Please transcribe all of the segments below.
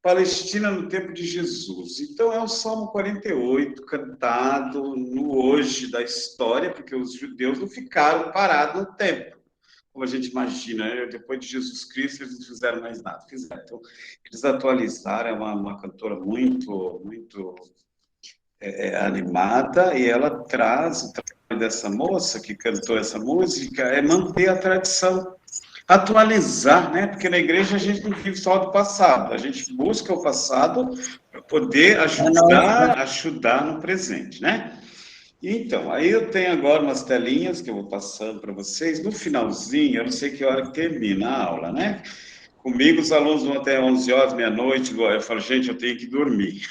Palestina no tempo de Jesus. Então, é o Salmo 48, cantado no hoje da história, porque os judeus não ficaram parados no tempo, como a gente imagina, né? Depois de Jesus Cristo, eles não fizeram mais nada. Fizeram. Então, eles atualizaram, é uma cantora muito animada, e ela traz, o trabalho dessa moça que cantou essa música, é manter a tradição, atualizar, né? Porque na igreja a gente não vive só do passado, a gente busca o passado para poder ajudar no presente, né? Então, aí eu tenho agora umas telinhas que eu vou passando para vocês. No finalzinho, eu não sei que hora que termina a aula, né? Comigo, os alunos vão até 11 horas, meia-noite. Eu falo, gente, eu tenho que dormir.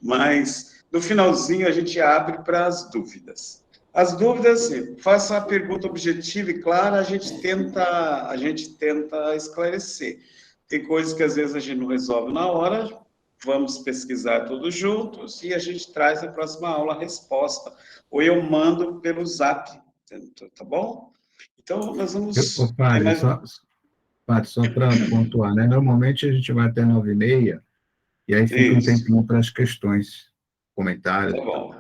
Mas, no finalzinho, a gente abre para as dúvidas. As dúvidas, faça a pergunta objetiva e clara, a gente tenta esclarecer. Tem coisas que às vezes a gente não resolve na hora, vamos pesquisar todos juntos e a gente traz na próxima aula a resposta. Ou eu mando pelo Zap, tá bom? Então, nós vamos... Padre, só para pontuar, né? Normalmente a gente vai até 9h30 e aí fica um Isso, tempinho para as questões, tá comentários e tal. bom.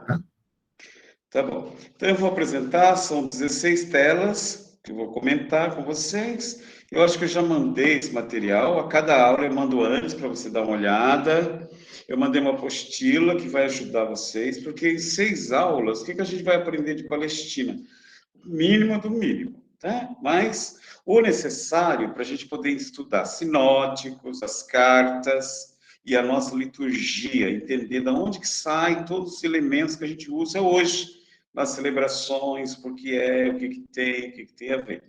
Tá bom. Então, eu vou apresentar, são 16 telas que eu vou comentar com vocês. Eu acho que eu já mandei esse material, a cada aula eu mando antes para você dar uma olhada. Eu mandei uma apostila que vai ajudar vocês, porque em 6 aulas, o que a gente vai aprender de Palestina? O mínimo do mínimo, tá? Mas o necessário para a gente poder estudar sinóticos, as cartas e a nossa liturgia, entender de onde que saem todos os elementos que a gente usa hoje nas celebrações, o que tem a ver.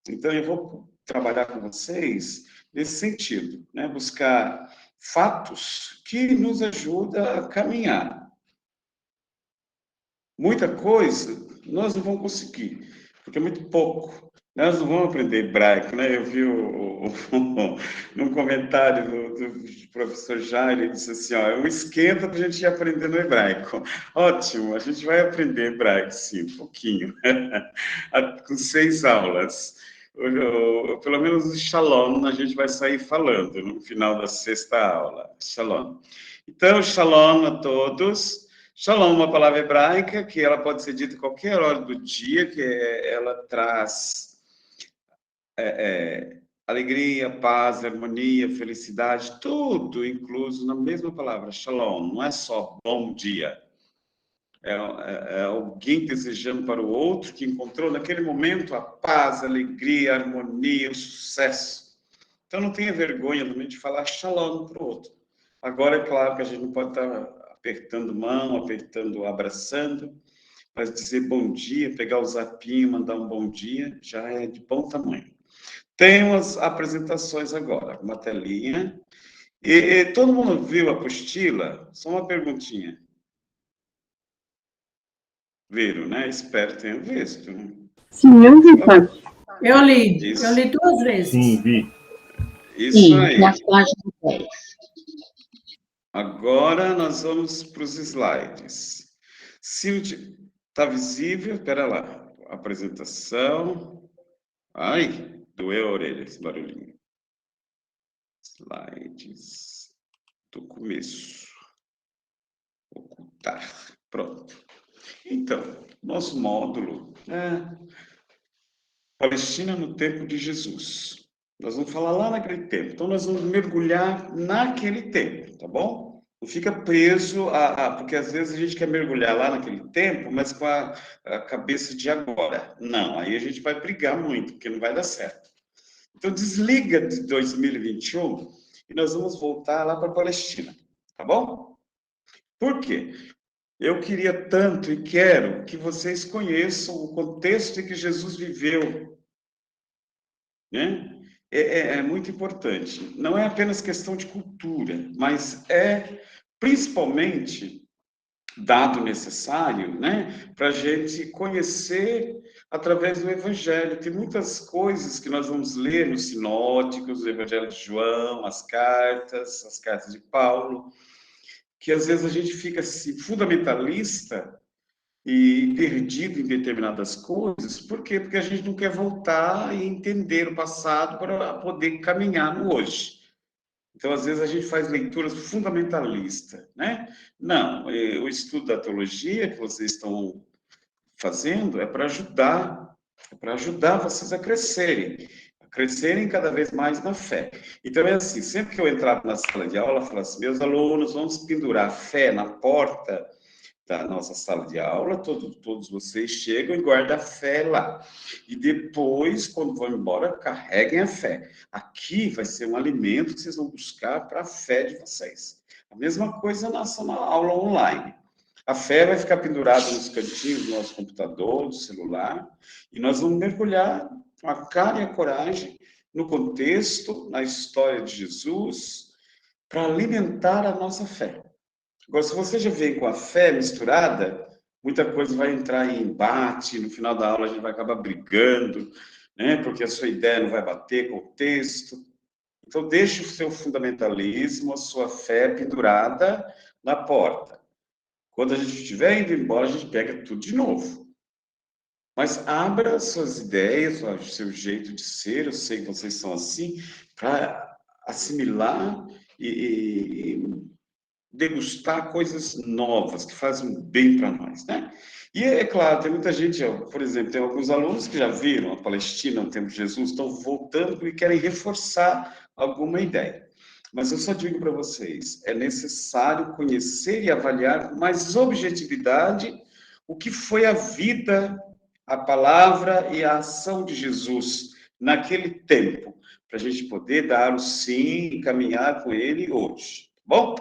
Então, eu vou trabalhar com vocês nesse sentido, né? Buscar fatos que nos ajudam a caminhar. Muita coisa nós não vamos conseguir, porque é muito pouco. Nós não vamos aprender hebraico, né? Eu vi num comentário do professor Jair, ele disse assim, ó, é um esquenta para a gente ir aprendendo hebraico. Ótimo, a gente vai aprender hebraico, sim, um pouquinho, com 6 aulas. Pelo menos o Shalom a gente vai sair falando no final da 6ª aula. Shalom. Então, Shalom a todos. Shalom é uma palavra hebraica que ela pode ser dita em qualquer hora do dia, ela traz alegria, paz, harmonia, felicidade, tudo incluso na mesma palavra, shalom. Não é só bom dia. É alguém desejando para o outro que encontrou naquele momento a paz, a alegria, a harmonia, o sucesso. Então não tenha vergonha também de falar shalom para o outro. Agora, é claro que a gente não pode estar apertando mão, abraçando, mas dizer bom dia, pegar o zapinho, mandar um bom dia, já é de bom tamanho. Tem umas apresentações agora, uma telinha. E todo mundo viu a apostila? Só uma perguntinha. Viram, né? Espero que tenham visto. Né? Sim, eu vi, Padre. Eu li 2 vezes. Sim, vi. Isso aí. Nas páginas 10. Agora nós vamos para os slides. Se está visível, espera lá. Apresentação. Ai, doeu a orelha esse barulhinho. Slides do começo. Ocultar. Pronto. Então, nosso módulo é Palestina no tempo de Jesus. Nós vamos falar lá naquele tempo. Então, nós vamos mergulhar naquele tempo, tá bom? Não fica preso porque às vezes a gente quer mergulhar lá naquele tempo, mas com a cabeça de agora. Não, aí a gente vai brigar muito, porque não vai dar certo. Então, desliga de 2021 e nós vamos voltar lá para a Palestina, tá bom? Por quê? Eu queria tanto e quero que vocês conheçam o contexto em que Jesus viveu, né? É muito importante. Não é apenas questão de cultura, mas é principalmente dado necessário, né, para a gente conhecer através do Evangelho. Tem muitas coisas que nós vamos ler nos sinóticos, o Evangelho de João, as cartas de Paulo, que às vezes a gente fica assim, fundamentalista e perdido em determinadas coisas. Por quê? Porque a gente não quer voltar e entender o passado para poder caminhar no hoje. Então, às vezes, a gente faz leituras fundamentalistas, né? Não, o estudo da teologia que vocês estão fazendo é para ajudar vocês a crescerem cada vez mais na fé. Então, é assim, sempre que eu entrava na sala de aula, eu falava assim, meus alunos, vamos pendurar a fé na porta da nossa sala de aula, todos vocês chegam e guardam a fé lá. E depois, quando vão embora, carreguem a fé. Aqui vai ser um alimento que vocês vão buscar para a fé de vocês. A mesma coisa na aula online. A fé vai ficar pendurada nos cantinhos do nosso computador, do celular, e nós vamos mergulhar com a cara e a coragem no contexto, na história de Jesus, para alimentar a nossa fé. Agora, se você já vem com a fé misturada, muita coisa vai entrar em embate, no final da aula a gente vai acabar brigando, né? Porque a sua ideia não vai bater com o texto. Então, deixe o seu fundamentalismo, a sua fé pendurada na porta. Quando a gente estiver indo embora, a gente pega tudo de novo. Mas abra suas ideias, o seu jeito de ser, eu sei que vocês são assim, para assimilar e degustar coisas novas, que fazem bem para nós, né? E é claro, tem muita gente, por exemplo, tem alguns alunos que já viram a Palestina no tempo de Jesus, estão voltando e querem reforçar alguma ideia. Mas eu só digo para vocês, é necessário conhecer e avaliar com mais objetividade o que foi a vida, a palavra e a ação de Jesus naquele tempo, para a gente poder dar o sim e caminhar com ele hoje. Bom?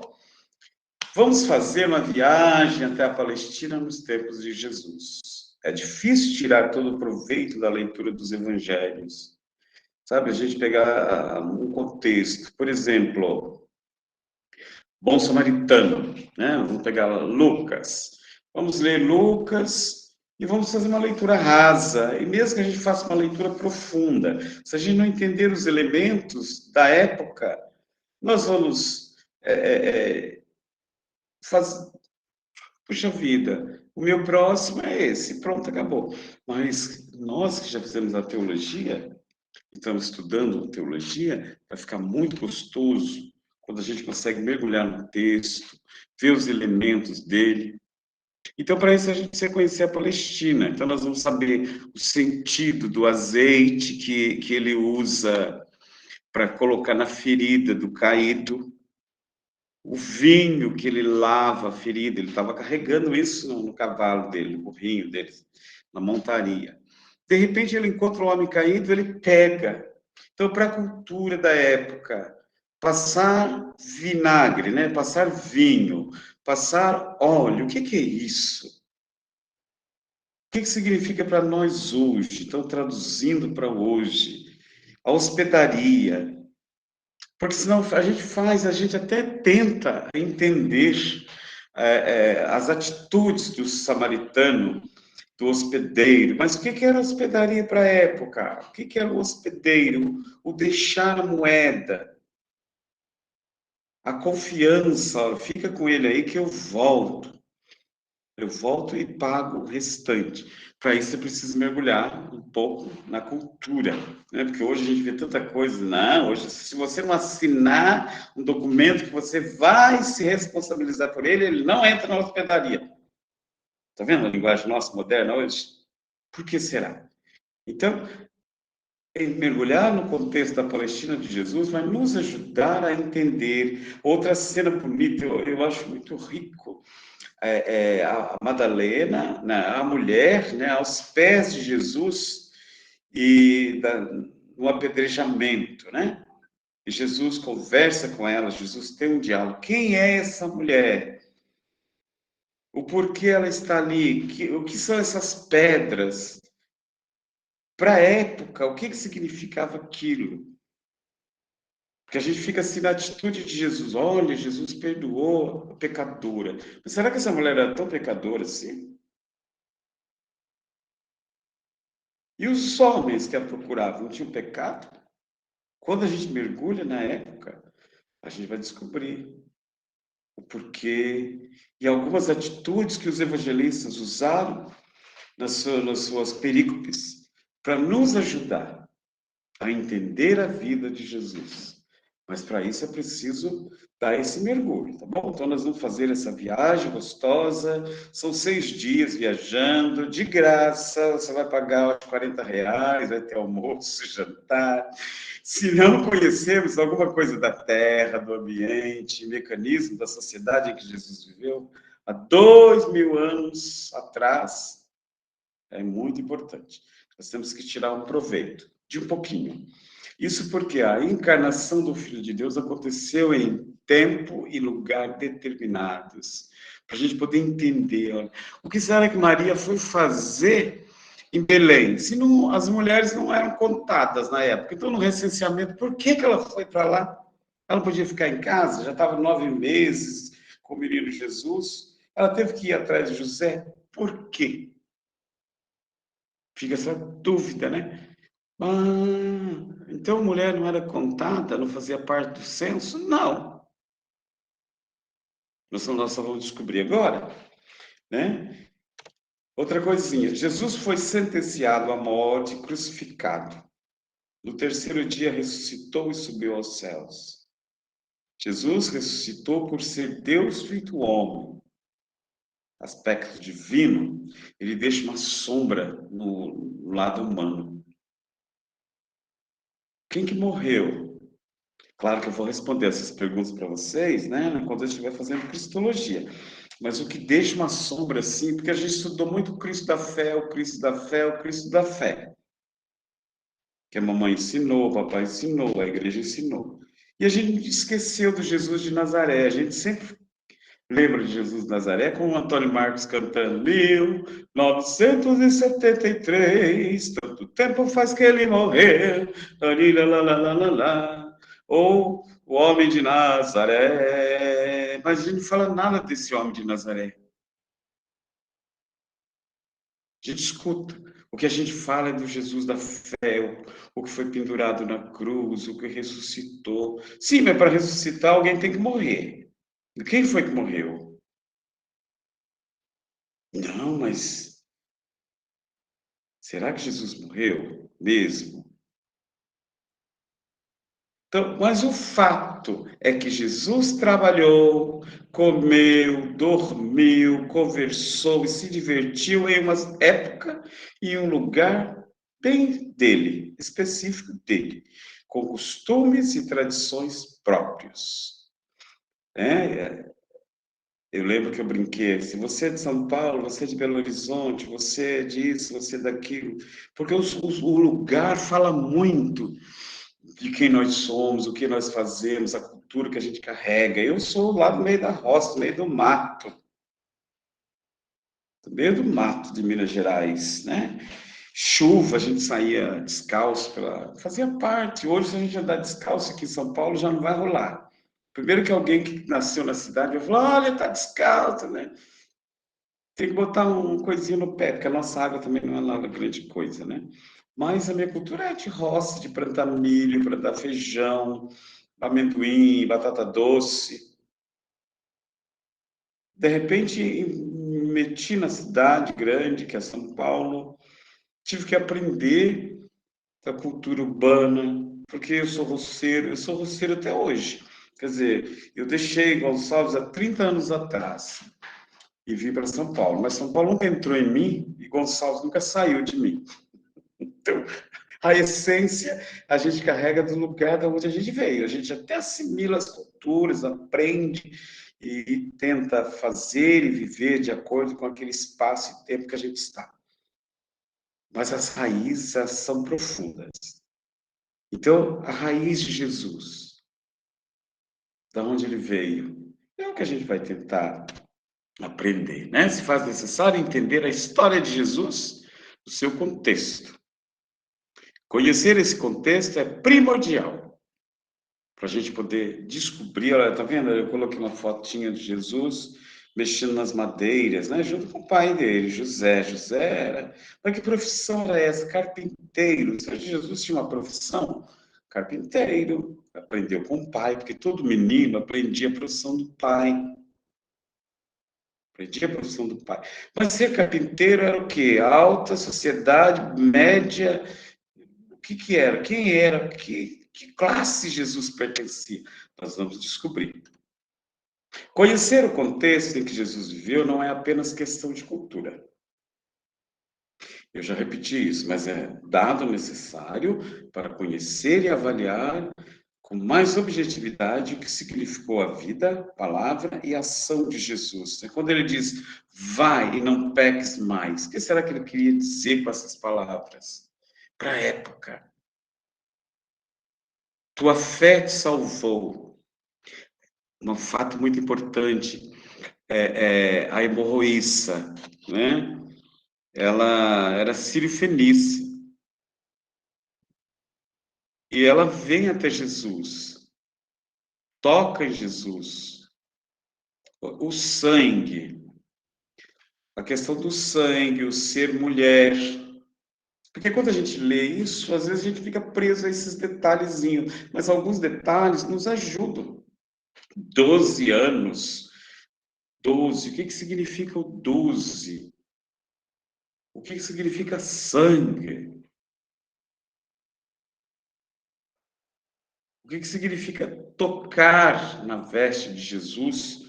Vamos fazer uma viagem até a Palestina nos tempos de Jesus. É difícil tirar todo o proveito da leitura dos evangelhos. Sabe, a gente pegar um contexto. Por exemplo, Bom Samaritano, né? Vamos pegar Lucas. Vamos ler Lucas e vamos fazer uma leitura rasa. E mesmo que a gente faça uma leitura profunda, se a gente não entender os elementos da época, nós vamos... Puxa vida, o meu próximo é esse, pronto, acabou. Mas nós que já fizemos a teologia, estamos estudando teologia, vai ficar muito gostoso quando a gente consegue mergulhar no texto, ver os elementos dele. Então, para isso, a gente precisa conhecer a Palestina. Então, nós vamos saber o sentido do azeite que ele usa para colocar na ferida do caído, o vinho que ele lava a ferida, ele estava carregando isso no cavalo dele, no burrinho dele, na montaria. De repente, ele encontra um homem caído, ele pega. Então, para a cultura da época, passar vinagre, né? Passar vinho, passar óleo, o que é isso? O que significa para nós hoje? Então, traduzindo para hoje, a hospedaria. Porque senão a gente até tenta entender as atitudes do samaritano, do hospedeiro. Mas o que era hospedaria para a época? O que era o hospedeiro? O deixar a moeda, a confiança, fica com ele aí que eu volto. Eu volto e pago o restante. Para isso, você precisa mergulhar um pouco na cultura, né? Porque hoje a gente vê tanta coisa. Não, hoje, se você não assinar um documento que você vai se responsabilizar por ele, ele não entra na hospedaria. Está vendo a linguagem nossa moderna hoje? Por que será? Então, mergulhar no contexto da Palestina de Jesus vai nos ajudar a entender. Outra cena bonita, eu acho muito rico. A Madalena, né, a mulher, né, aos pés de Jesus e no apedrejamento, né? E Jesus conversa com ela, Jesus tem um diálogo. Quem é essa mulher? O porquê ela está ali? O que são essas pedras? Para a época, o que significava aquilo? Porque a gente fica assim na atitude de Jesus. Olha, Jesus perdoou a pecadora. Mas será que essa mulher era tão pecadora assim? E os homens que a procuravam, tinham pecado? Quando a gente mergulha na época, a gente vai descobrir o porquê e algumas atitudes que os evangelistas usaram nas suas perícopes para nos ajudar a entender a vida de Jesus. Mas para isso é preciso dar esse mergulho, tá bom? Então nós vamos fazer essa viagem gostosa, são 6 dias viajando, de graça, você vai pagar acho, R$ 40, vai ter almoço, jantar. Se não conhecemos alguma coisa da terra, do ambiente, mecanismo da sociedade em que Jesus viveu, há 2000 anos atrás, é muito importante. Nós temos que tirar um proveito de um pouquinho. Isso porque a encarnação do Filho de Deus aconteceu em tempo e lugar determinados, para a gente poder entender. Olha, o que será que Maria foi fazer em Belém? Se não, as mulheres não eram contadas na época, então no recenseamento, por que ela foi para lá? Ela não podia ficar em casa, já estava 9 meses com o menino Jesus, ela teve que ir atrás de José, por quê? Fica essa dúvida, né? Então a mulher não era contada, não fazia parte do censo? Não. Nós só vamos descobrir agora, né? Outra coisinha, Jesus foi sentenciado à morte, crucificado. No terceiro dia ressuscitou e subiu aos céus. Jesus ressuscitou por ser Deus feito homem. Aspecto divino, ele deixa uma sombra no lado humano. Quem que morreu? Claro que eu vou responder essas perguntas para vocês, né, quando eu estiver fazendo cristologia. Mas o que deixa uma sombra assim, porque a gente estudou muito o Cristo da fé, o Cristo da fé, o Cristo da fé. Que a mamãe ensinou, o papai ensinou, a igreja ensinou. E a gente esqueceu do Jesus de Nazaré. A gente sempre lembra de Jesus de Nazaré com o Antônio Marcos cantando 1973, tanto tempo faz que ele morreu, ou o homem de Nazaré. Mas a gente não fala nada desse homem de Nazaré. A gente escuta. O que a gente fala é do Jesus da fé, o que foi pendurado na cruz, o que ressuscitou. Sim, mas para ressuscitar alguém tem que morrer. Quem foi que morreu? Não, mas será que Jesus morreu mesmo? Então, mas o fato é que Jesus trabalhou, comeu, dormiu, conversou e se divertiu em uma época e um lugar bem dele, específico dele, com costumes e tradições próprios. Eu lembro que eu brinquei, se você é de São Paulo, você é de Belo Horizonte, você é disso, você é daquilo, porque o lugar fala muito de quem nós somos, o que nós fazemos, a cultura que a gente carrega. Eu sou lá no meio da roça, no meio do mato. No meio do mato de Minas Gerais, né? Chuva, a gente saía descalço, fazia parte. Hoje, se a gente andar descalço aqui em São Paulo, já não vai rolar. Primeiro que alguém que nasceu na cidade vai falar, olha, tá descalço, né? Tem que botar uma coisinha no pé, porque a nossa água também não é nada grande coisa, né? Mas a minha cultura é de roça, de plantar milho, plantar feijão, amendoim, batata doce. De repente, me meti na cidade grande, que é São Paulo, tive que aprender a cultura urbana, porque eu sou roceiro até hoje. Quer dizer, eu deixei Gonçalves há 30 anos atrás e vim para São Paulo, mas São Paulo nunca entrou em mim e Gonçalves nunca saiu de mim. Então, a essência a gente carrega do lugar de onde a gente veio. A gente até assimila as culturas, aprende e tenta fazer e viver de acordo com aquele espaço e tempo que a gente está. Mas as raízes são profundas. Então, a raiz de Jesus, da onde ele veio, é o que a gente vai tentar aprender, né? Se faz necessário entender a história de Jesus no seu contexto. Conhecer esse contexto é primordial para a gente poder descobrir. Olha, tá vendo? Eu coloquei uma fotinha de Jesus mexendo nas madeiras, né? Junto com o pai dele, José. José era... Mas que profissão era essa? Carpinteiro. Jesus tinha uma profissão? Carpinteiro. Aprendeu com o pai, porque todo menino aprendia a profissão do pai. Aprendia a profissão do pai. Mas ser carpinteiro era o quê? Alta sociedade, média... O que era? Quem era? que classe Jesus pertencia? Nós vamos descobrir. Conhecer o contexto em que Jesus viveu não é apenas questão de cultura. Eu já repeti isso, mas é dado necessário para conhecer e avaliar com mais objetividade o que significou a vida, palavra e ação de Jesus. Quando ele diz, vai e não peques mais, o que será que ele queria dizer com essas palavras? Para a época. Tua fé te salvou. Um fato muito importante é a hemorroíça, né? Ela era sírio-fenícia. E ela vem até Jesus, toca em Jesus. O sangue, a questão do sangue, o ser mulher. Porque quando a gente lê isso, às vezes a gente fica preso a esses detalhezinhos, mas alguns detalhes nos ajudam. 12 anos. 12, o que significa o 12? O que significa sangue? O que significa tocar na veste de Jesus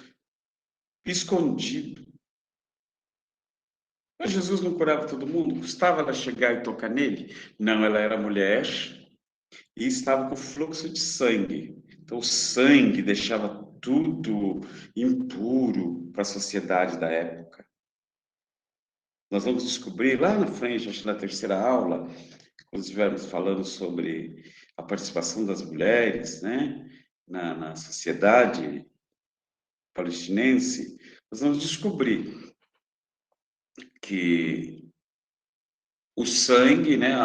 escondido? Mas Jesus não curava todo mundo? Custava ela chegar e tocar nele? Não, ela era mulher e estava com fluxo de sangue. Então, o sangue deixava tudo impuro para a sociedade da época. Nós vamos descobrir lá na frente, acho que na terceira aula, quando estivermos falando sobre a participação das mulheres, né, na sociedade palestinense, nós vamos descobrir que o sangue, né,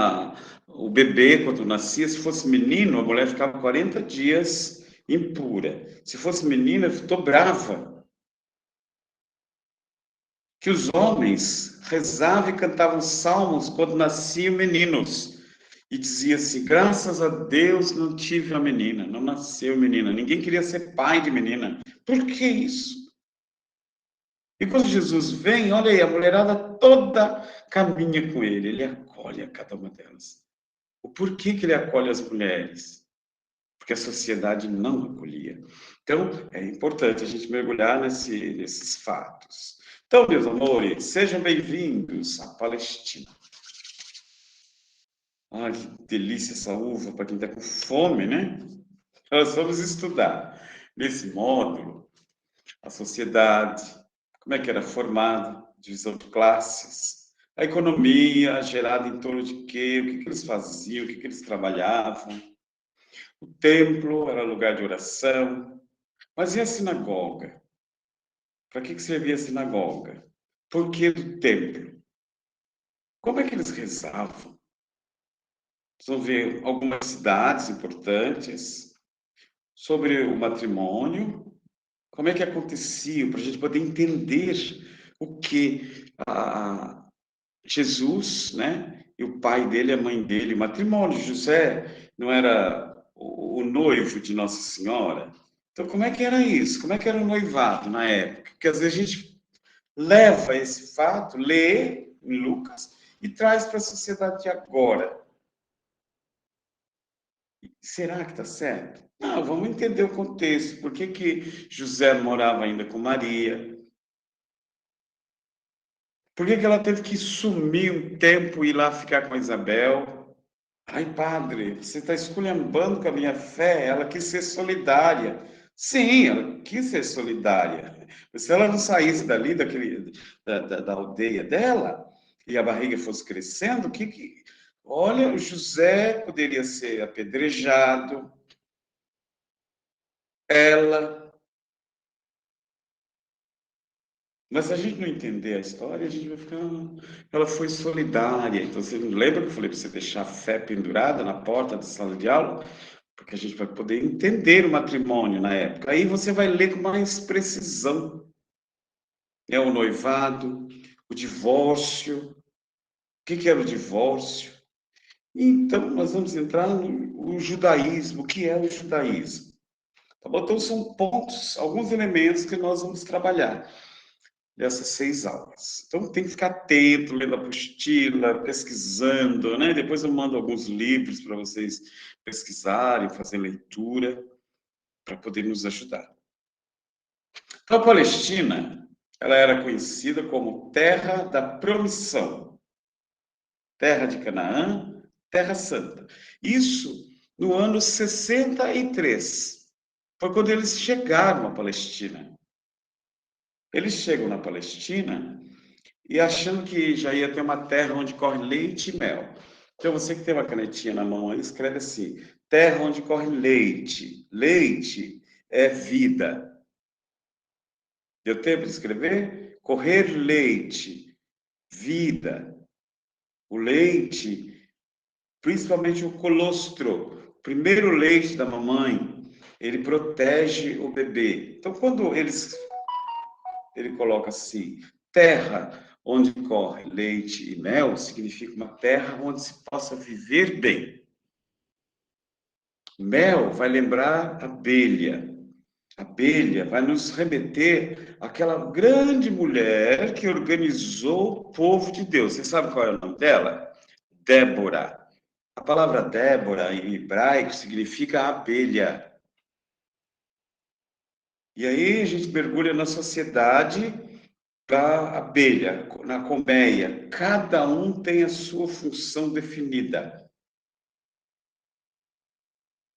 o bebê, quando nascia, se fosse menino, a mulher ficava 40 dias impura. Se fosse menina, dobrava. Que os homens rezavam e cantavam salmos quando nasciam meninos. E dizia assim, graças a Deus não tive a menina, não nasceu menina. Ninguém queria ser pai de menina. Por que isso? E quando Jesus vem, olha aí, a mulherada toda caminha com ele. Ele acolhe a cada uma delas. O porquê que ele acolhe as mulheres? Porque a sociedade não acolhia. Então, é importante a gente mergulhar nesses fatos. Então, meus amores, sejam bem-vindos à Palestina. Ai, que delícia essa uva para quem está com fome, né? Nós vamos estudar nesse módulo a sociedade, como é que era formada, divisão de classes, a economia gerada em torno de quê, o que eles faziam, o que eles trabalhavam. O templo era lugar de oração. Mas e a sinagoga? Para que servia a sinagoga? Por que do templo? Como é que eles rezavam? Vocês vão ver algumas cidades importantes sobre o matrimônio, como é que acontecia, para a gente poder entender o que Jesus, né, e o pai dele, a mãe dele, o matrimônio. José não era o noivo de Nossa Senhora? Então, como é que era isso? Como é que era o noivado na época? Porque às vezes a gente leva esse fato, lê em Lucas e traz para a sociedade de agora. Será que está certo? Não, vamos entender o contexto. Por que José morava ainda com Maria? Por que ela teve que sumir um tempo e ir lá ficar com Isabel? Ai, padre, você está esculhambando com a minha fé. Ela quis ser solidária. Sim, ela quis ser solidária. Mas se ela não saísse dali, da aldeia dela, e a barriga fosse crescendo, olha, o José poderia ser apedrejado, ela. Mas se a gente não entender a história, a gente vai ficar. Ela foi solidária. Então, você lembra que eu falei para você deixar a fé pendurada na porta da sala de aula? Porque a gente vai poder entender o matrimônio na época. Aí você vai ler com mais precisão. É o noivado, o divórcio. O que era o divórcio? Então, nós vamos entrar no judaísmo. O que é o judaísmo? Tá bom? Então, são pontos, alguns elementos que nós vamos trabalhar. dessas 6 aulas. Então, tem que ficar atento, lendo a apostila, pesquisando, né? Depois eu mando alguns livros para vocês pesquisarem, fazer leitura, para poder nos ajudar. Então, a Palestina, ela era conhecida como Terra da Promissão, Terra de Canaã, Terra Santa. Isso no ano 63. Foi quando eles chegaram à Palestina. Eles chegam na Palestina e achando que já ia ter uma terra onde corre leite e mel. Então, você que tem uma canetinha na mão aí, escreve assim: terra onde corre leite. Leite é vida. Deu tempo de escrever? Correr leite, vida. O leite, principalmente o colostro, o primeiro leite da mamãe, ele protege o bebê. Então, quando ele coloca assim, terra onde corre leite e mel, significa uma terra onde se possa viver bem. Mel vai lembrar abelha. Abelha vai nos remeter àquela grande mulher que organizou o povo de Deus. Você sabe qual é o nome dela? Débora. A palavra Débora, em hebraico, significa abelha. E aí a gente mergulha na sociedade da abelha, na colmeia. Cada um tem a sua função definida.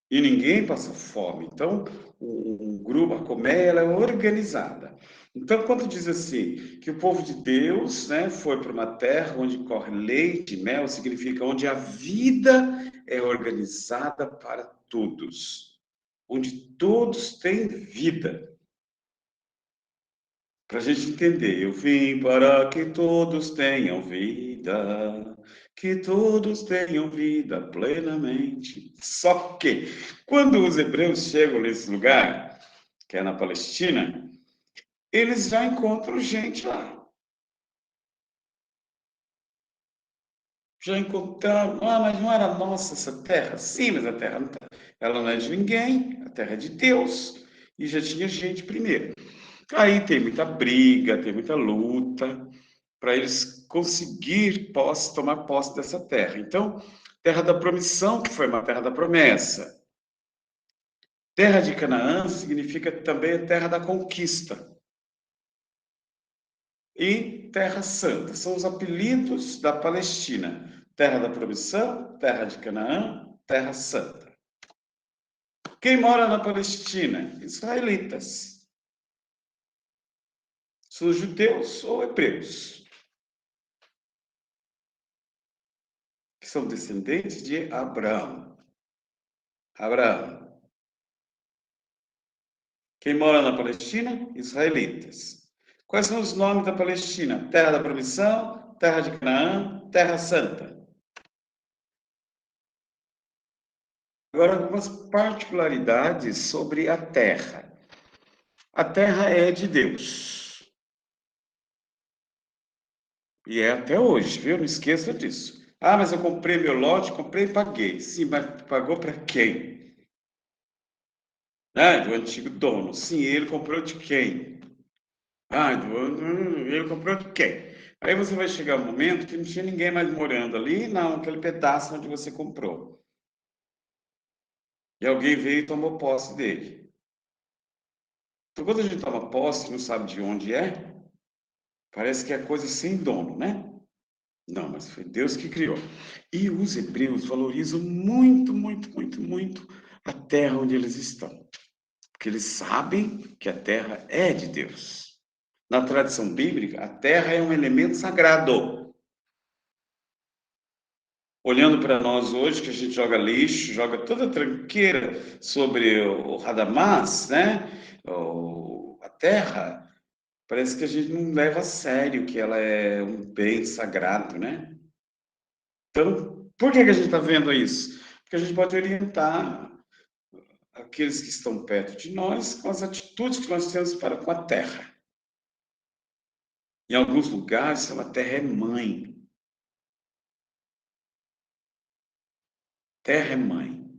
E ninguém passa fome. Então, o grupo, a colmeia, ela é organizada. Então, quando diz assim, que o povo de Deus, né, foi para uma terra onde corre leite e mel, significa onde a vida é organizada para todos. Onde todos têm vida. Para a gente entender, eu vim para que todos tenham vida, que todos tenham vida plenamente. Só que, quando os hebreus chegam nesse lugar, que é na Palestina, eles já encontram gente lá. Já encontraram, mas não era nossa essa terra? Sim, mas a terra não ela não é de ninguém, a terra é de Deus. E já tinha gente primeiro. Aí tem muita briga, tem muita luta, para eles conseguir tomar posse dessa terra. Então, terra da promissão, que foi uma terra da promessa. Terra de Canaã significa também terra da conquista. E Terra Santa, são os apelidos da Palestina. Terra da promissão, terra de Canaã, Terra Santa. Quem mora na Palestina? Israelitas. São judeus ou hebreus, que são descendentes de Abraão. Abraão. Quem mora na Palestina? Israelitas. Quais são os nomes da Palestina? Terra da Promissão, Terra de Canaã, Terra Santa. Agora, algumas particularidades sobre a terra. A terra é de Deus. E é até hoje, viu? Não esqueça disso. Ah, mas eu comprei meu lote, comprei e paguei. Sim, mas pagou para quem? Ah, do antigo dono. Sim, ele comprou de quem? Ah, ele comprou de quem? Aí você vai chegar um momento que não tinha ninguém mais morando ali, não, aquele pedaço onde você comprou. E alguém veio e tomou posse dele. Então, quando a gente toma posse e não sabe de onde é, parece que é coisa sem dono, né? Não, mas foi Deus que criou. E os hebreus valorizam muito, muito, muito, muito a terra onde eles estão. Porque eles sabem que a terra é de Deus. Na tradição bíblica, a terra é um elemento sagrado. Olhando para nós hoje, que a gente joga lixo, joga toda a tranqueira sobre o Hadamás, né? A terra, parece que a gente não leva a sério que ela é um bem sagrado, né? Então, por que a gente está vendo isso? Porque a gente pode orientar aqueles que estão perto de nós com as atitudes que nós temos para com a terra. Em alguns lugares, a terra é mãe. Terra é mãe.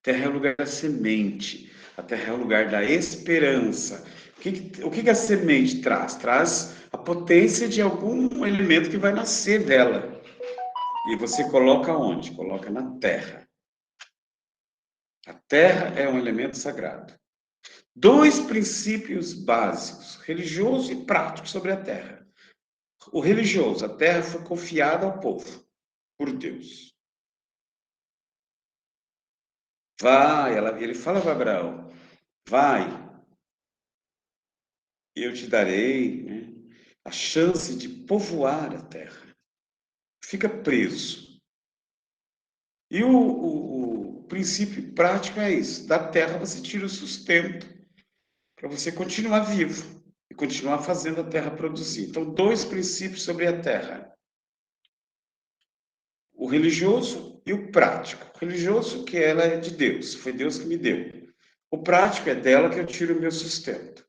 Terra é o lugar da semente. A terra é o lugar da esperança. O que a semente traz? Traz a potência de algum elemento que vai nascer dela. E você coloca onde? Coloca na terra. A terra é um elemento sagrado. 2 princípios básicos, religioso e prático, sobre a terra. O religioso, a terra foi confiada ao povo, por Deus. Vai, ele fala para Abraão, vai, eu te darei, né, a chance de povoar a terra. Fica preso. E o princípio prático é isso. Da terra você tira o sustento para você continuar vivo e continuar fazendo a terra produzir. Então, 2 princípios sobre a terra. O religioso e o prático. O religioso, que ela é de Deus, foi Deus que me deu. O prático é dela que eu tiro o meu sustento.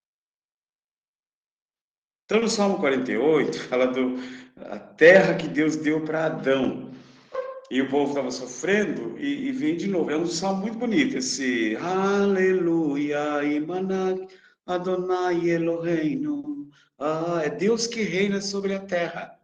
Então, no Salmo 48, fala a terra que Deus deu para Adão. E o povo estava sofrendo, e vem de novo. É um salmo muito bonito, esse Aleluia, Imanak, Adonai Eloheinu. É Deus que reina sobre a terra.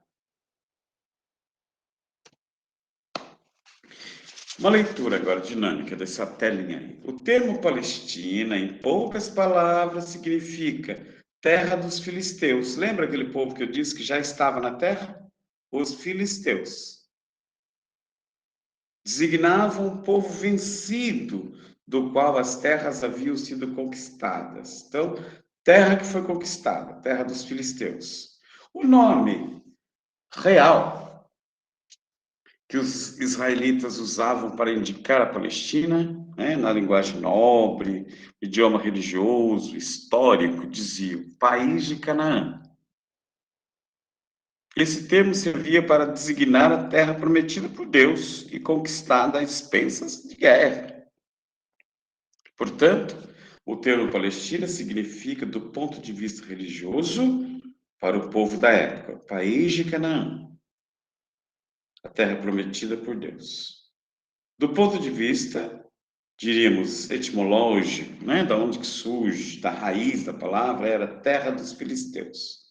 Uma leitura agora dinâmica dessa telinha aí. O termo Palestina, em poucas palavras, significa terra dos filisteus. Lembra aquele povo que eu disse que já estava na terra? Os filisteus. Designavam um povo vencido, do qual as terras haviam sido conquistadas. Então, terra que foi conquistada, terra dos filisteus. O nome real que os israelitas usavam para indicar a Palestina, né, na linguagem nobre, idioma religioso, histórico, diziam país de Canaã. Esse termo servia para designar a terra prometida por Deus e conquistada às expensas de guerra. Portanto, o termo Palestina significa, do ponto de vista religioso, para o povo da época, país de Canaã, a terra prometida por Deus. Do ponto de vista, diríamos, etimológico, né, da onde que surge, da raiz da palavra, era terra dos filisteus.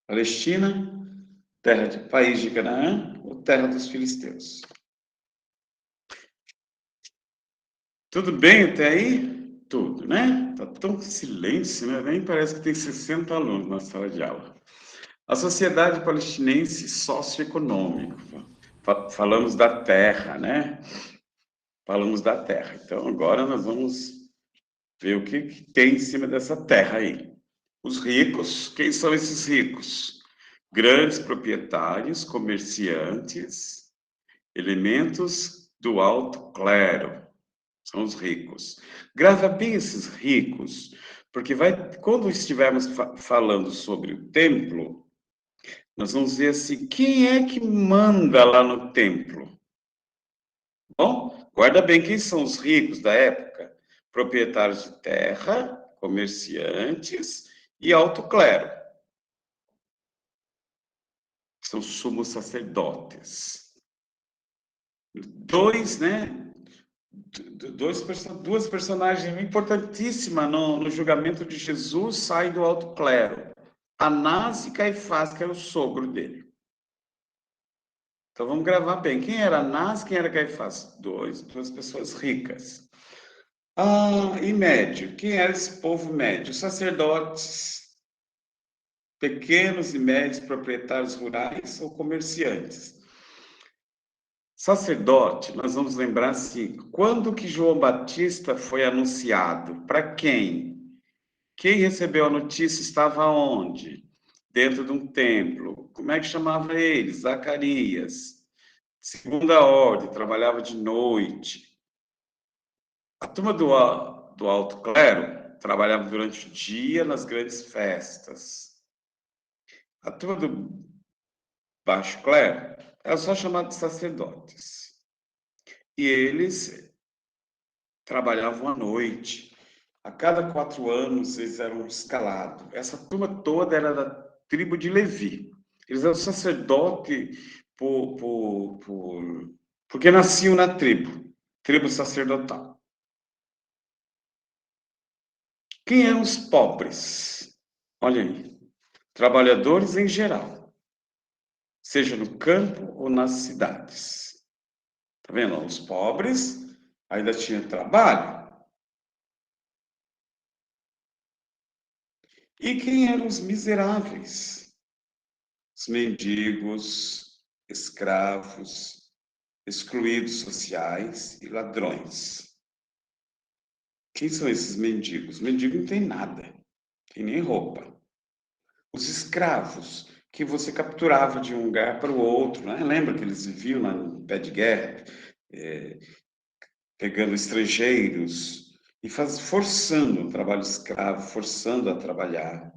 Palestina, terra de país de Canaã, ou terra dos filisteus. Tudo bem até aí? Tudo, né? Tá tão silêncio, né? Nem parece que tem 60 alunos na sala de aula. A sociedade palestinense socioeconômica. Falamos da terra, né? Falamos da terra. Então, agora nós vamos ver o que tem em cima dessa terra aí. Os ricos, quem são esses ricos? Grandes proprietários, comerciantes, elementos do alto clero, são os ricos. Grava bem esses ricos, porque quando estivermos falando sobre o templo, nós vamos ver assim, quem é que manda lá no templo? Bom, guarda bem quem são os ricos da época. Proprietários de terra, comerciantes e alto clero. São sumos sacerdotes. Duas personagens importantíssimas no julgamento de Jesus saem do alto clero. Anás e Caifás, que era o sogro dele. Então vamos gravar bem. Quem era Anás, quem era Caifás? Duas pessoas ricas. E médio. Quem era esse povo médio? Sacerdotes, pequenos e médios proprietários rurais ou comerciantes. Sacerdote, nós vamos lembrar assim, quando que João Batista foi anunciado? Para quem? Quem recebeu a notícia estava onde? Dentro de um templo. Como é que chamava ele? Zacarias. Segunda ordem, trabalhava de noite. A turma do alto clero trabalhava durante o dia nas grandes festas. A turma do baixo clero era só chamada de sacerdotes. E eles trabalhavam à noite. A cada 4 anos eles eram escalados. Essa turma toda era da tribo de Levi. Eles eram sacerdotes porque nasciam na tribo sacerdotal. Quem eram os pobres? Olha aí, trabalhadores em geral, seja no campo ou nas cidades. Tá vendo? Os pobres ainda tinham trabalho. E quem eram os miseráveis? Os mendigos, escravos, excluídos sociais e ladrões. Quem são esses mendigos? Mendigo não tem nada, tem nem roupa. Os escravos, que você capturava de um lugar para o outro, né? Lembra que eles viviam no pé de guerra, pegando estrangeiros e forçando o trabalho escravo, forçando a trabalhar.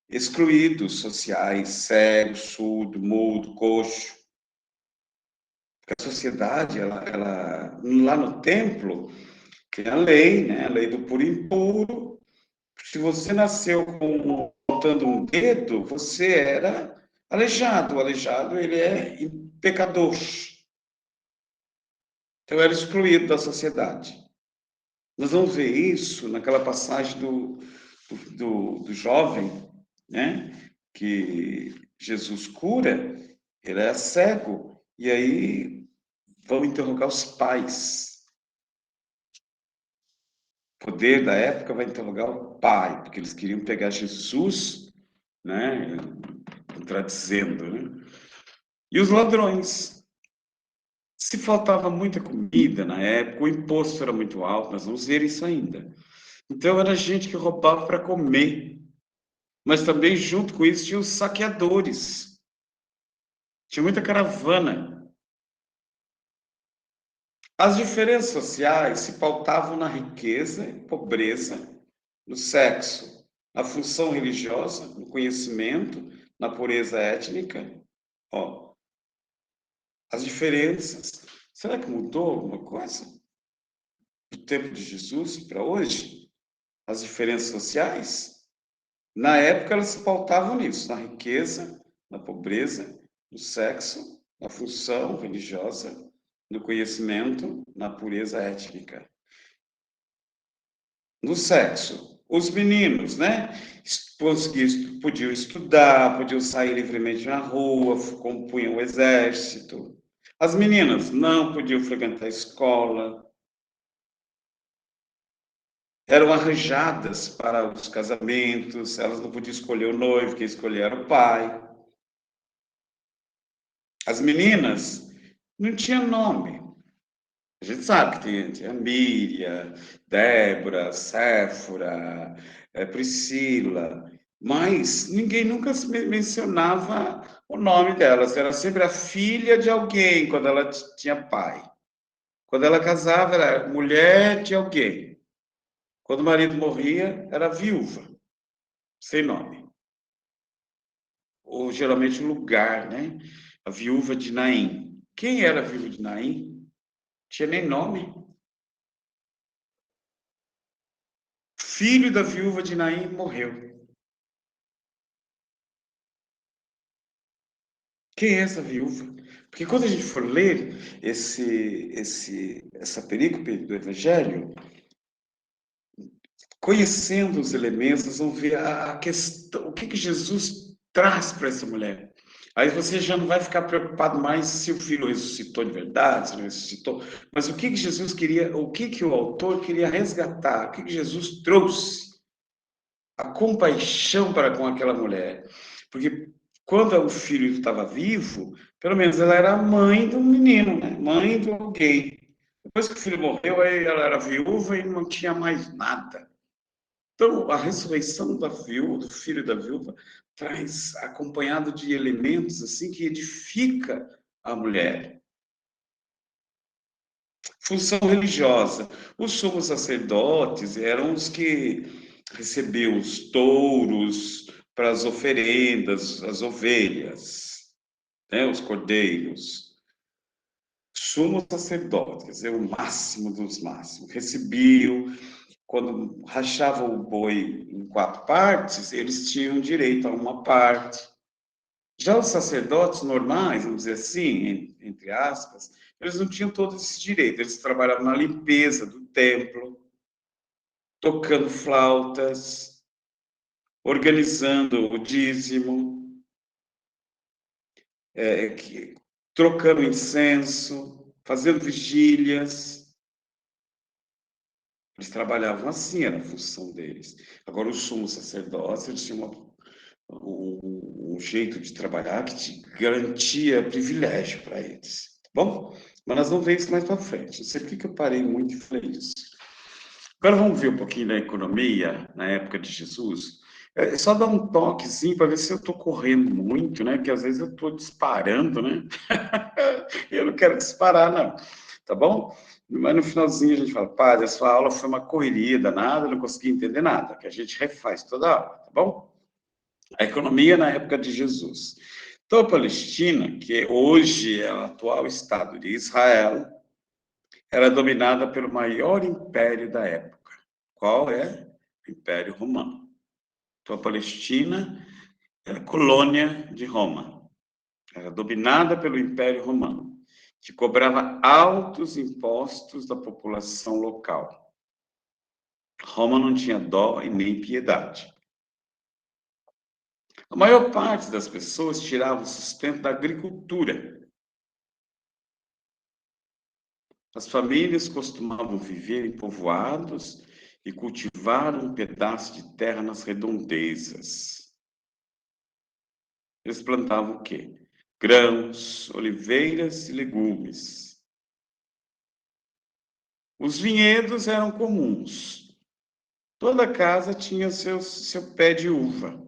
Excluídos sociais, cego, surdo, mudo, coxo. A sociedade, lá no templo, tem a lei, né? A lei do puro e impuro. Se você nasceu faltando um dedo, você era aleijado. O aleijado, ele é pecador. Então, era excluído da sociedade. Nós vamos ver isso naquela passagem do jovem, né? Que Jesus cura, ele é cego, e aí vão interrogar os pais. O poder da época vai interrogar o pai, porque eles queriam pegar Jesus, né? Contradizendo, né? E os ladrões. Se faltava muita comida na época, o imposto era muito alto, nós vamos ver isso ainda. Então, era gente que roubava para comer. Mas também, junto com isso, tinha os saqueadores. Tinha muita caravana. As diferenças sociais se pautavam na riqueza e pobreza, no sexo, na função religiosa, no conhecimento, na pureza étnica. Ó, as diferenças. Será que mudou alguma coisa do tempo de Jesus para hoje? As diferenças sociais? Na época, elas se pautavam nisso, na riqueza, na pobreza, no sexo, na função religiosa, no conhecimento, na pureza étnica. No sexo, os meninos, né? Podiam estudar, podiam sair livremente na rua, compunham o exército. As meninas não podiam frequentar a escola. Eram arranjadas para os casamentos, elas não podiam escolher o noivo, quem escolher era o pai. As meninas não tinham nome. A gente sabe que tinha Miriam, Débora, Séfora, Priscila, mas ninguém nunca mencionava o nome delas. Era sempre a filha de alguém quando ela tinha pai. Quando ela casava, era mulher de alguém. Quando o marido morria, era viúva, sem nome. Ou geralmente lugar, né? A viúva de Naim. Quem era a viúva de Naim? Tinha nem nome. Filho da viúva de Naim morreu. Quem é essa viúva? Porque quando a gente for ler essa perícope do Evangelho, conhecendo os elementos, nós vamos ver a questão, o que Jesus traz para essa mulher. Aí você já não vai ficar preocupado mais se o filho ressuscitou de verdade, se não ressuscitou, mas o que Jesus queria, o que o autor queria resgatar, o que Jesus trouxe, a compaixão para com aquela mulher. Porque quando o filho estava vivo, pelo menos ela era a mãe do menino, né? Mãe do alguém. Depois que o filho morreu, aí ela era viúva e não tinha mais nada. Então, a ressurreição da viúva, do filho da viúva, traz acompanhado de elementos assim que edifica a mulher. Função religiosa. Os sumos sacerdotes eram os que recebiam os touros para as oferendas, as ovelhas, né, os cordeiros. Sumo sacerdote, quer dizer, o máximo dos máximos. Recebiam. Quando rachavam o boi em 4 partes, eles tinham direito a uma parte. Já os sacerdotes normais, vamos dizer assim, entre aspas, eles não tinham todo esse direito. Eles trabalhavam na limpeza do templo. tocando flautas, organizando o dízimo, trocando incenso, fazendo vigílias. Eles trabalhavam assim, era a função deles. Agora, o sumo sacerdócio, eles tinham um jeito de trabalhar que te garantia privilégio para eles. Tá bom? Mas nós vamos ver isso mais para frente. Não sei por que eu parei muito e falei isso. Agora vamos ver um pouquinho da economia na época de Jesus. É só dar um toquezinho para ver se eu estou correndo muito, né? Porque às vezes eu estou disparando, né? Eu não quero disparar, não. Tá bom? Mas no finalzinho a gente fala, padre, a sua aula foi uma correria danada, não consegui entender nada, que a gente refaz toda a aula, tá bom? A economia na época de Jesus. Então, a Palestina, que hoje é o atual Estado de Israel, era dominada pelo maior império da época. Qual é? O Império Romano. Então, a Palestina era colônia de Roma. Era dominada pelo Império Romano, que cobrava altos impostos da população local. Roma não tinha dó e nem piedade. A maior parte das pessoas tirava o sustento da agricultura. As famílias costumavam viver em povoados e cultivar um pedaço de terra nas redondezas. Eles plantavam o quê? Grãos, oliveiras e legumes. Os vinhedos eram comuns. Toda casa tinha seu pé de uva.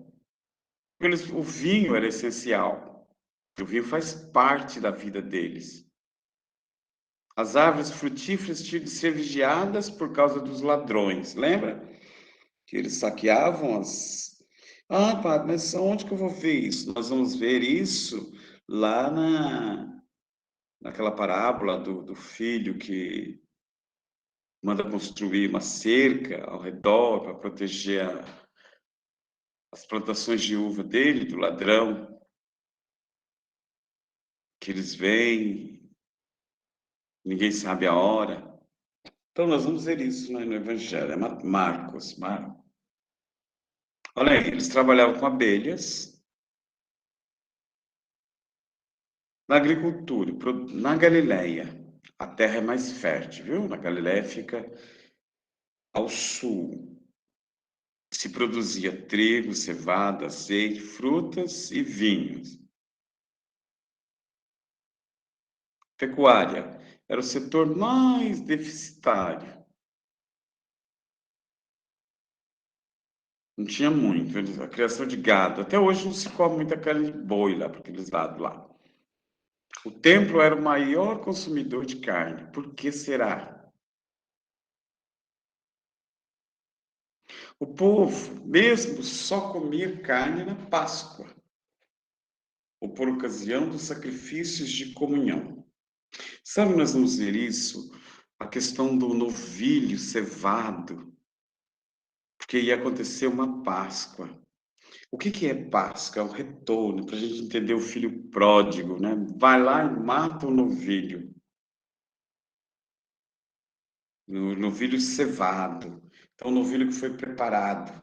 O vinho era essencial. O vinho faz parte da vida deles. As árvores frutíferas tinham de ser vigiadas por causa dos ladrões. Lembra? Que eles saqueavam as... Ah, padre, mas onde que eu vou ver isso? Nós vamos ver isso lá naquela parábola do filho que manda construir uma cerca ao redor para proteger as plantações de uva dele, do ladrão, que eles vêm, ninguém sabe a hora. Então, nós vamos ver isso, né, no Evangelho, é Marcos. Olha aí, eles trabalhavam com abelhas, na agricultura, na Galileia. A terra é mais fértil, viu? Na Galileia fica ao sul. Se produzia trigo, cevada, azeite, frutas e vinhos. Pecuária era o setor mais deficitário. Não tinha muito, a criação de gado. Até hoje não se come muita carne de boi lá, para aqueles lados lá. O templo era o maior consumidor de carne. Por que será? O povo mesmo só comia carne na Páscoa, ou por ocasião dos sacrifícios de comunhão. Sabe, nós vamos ver isso, a questão do novilho cevado, porque ia acontecer uma Páscoa. O que é Páscoa? É o retorno, para a gente entender o filho pródigo, né? Vai lá e mata o novilho. No novilho cevado. Então, o novilho que foi preparado.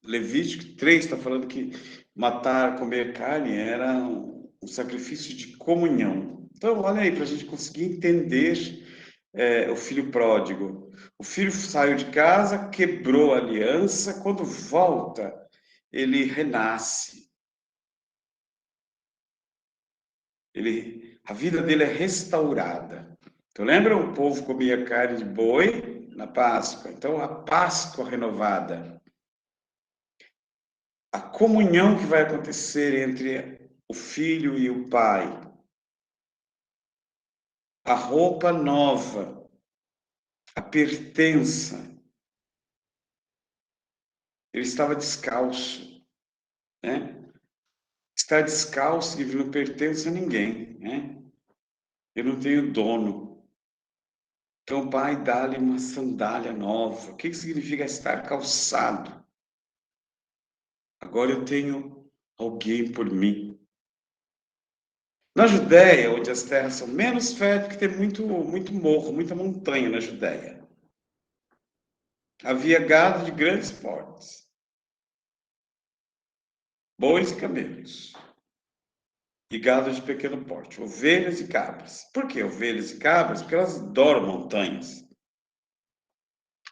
Levítico 3 está falando que matar, comer carne era um sacrifício de comunhão. Então, olha aí, para a gente conseguir entender o filho pródigo. O filho saiu de casa, quebrou a aliança, quando volta, ele renasce. A vida dele é restaurada. Então, lembra? O povo comia carne de boi na Páscoa. Então, a Páscoa renovada. A comunhão que vai acontecer entre o filho e o pai. A roupa nova. A pertença. Ele estava descalço, né? Estar descalço significa não pertence a ninguém, né? Eu não tenho dono. Então o pai dá-lhe uma sandália nova. O que significa estar calçado? Agora eu tenho alguém por mim. Na Judéia, onde as terras são menos férteis, porque tem muito morro, muita montanha na Judéia. Havia gado de grandes portes, bois e camelos, e gado de pequeno porte, ovelhas e cabras. Por que ovelhas e cabras? Porque elas adoram montanhas.